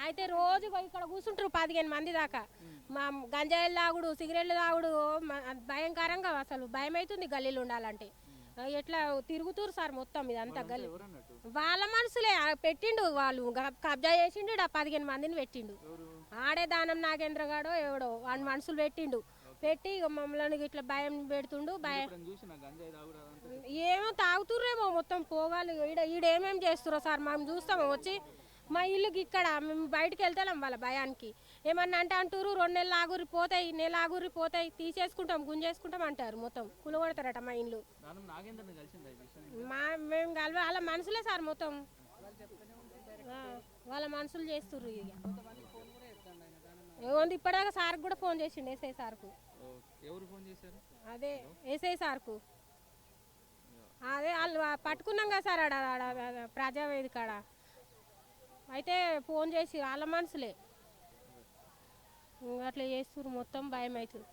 అయితే రోజు ఇక్కడ కూర్చుంటారు 15 మంది దాకా. మా గంజాయిలు తాగుడు, సిగరెట్లు తాగుడు భయంకరంగా, అసలు భయం అవుతుంది గల్లీలు ఉండాలంటే. ఎట్లా తిరుగుతురు సార్ మొత్తం ఇదంతా గల్లీ. వాళ్ళ మనుషులే పెట్టిండు, వాళ్ళు కబ్జా చేసిండు, 15 మందిని పెట్టిండు. ఆడే దానం నాగేంద్ర గాడో ఎవడో వాడి మనుషులు పెట్టిండు. పెట్టి మమ్మల్ని ఇట్లా భయం పెడుతుండు. ఏమో తాగుతుర్రేమో మొత్తం పోగాలి. ఈడేమేమి చేస్తుర్రో సార్ మేము చూస్తాము వచ్చి. మా ఇల్లుకి ఇక్కడ మేము బయటకు వెళ్తాం వాళ్ళ భయానికి. ఏమన్నా అంటే అంటారు 2 నెలలు ఆగురి పోతాయి, నెల ఆగురి పోతాయి, తీసేసుకుంటాం గుంజేసుకుంటాం అంటారు. మొత్తం కులగొడతారట మా ఇల్లు. మేము కలవ వాళ్ళ మనుషులే సార్ మొత్తం, వాళ్ళ మనుషులు చేస్తుర్రు. ఇక ఏముంది ఇప్పటిదాకా సార్కి కూడా ఫోన్ చేసిండు, ఎస్ఐ సార్కు. అదే ఎస్ఐ సార్కు. అదే వాళ్ళు పట్టుకున్నాం కదా సార్ ఆడ ప్రజావేదిక కాడ. అయితే ఫోన్ చేసి వాళ్ళ మనుషులే అట్లా చేస్తుర్రు, మొత్తం భయం అవుతుంది.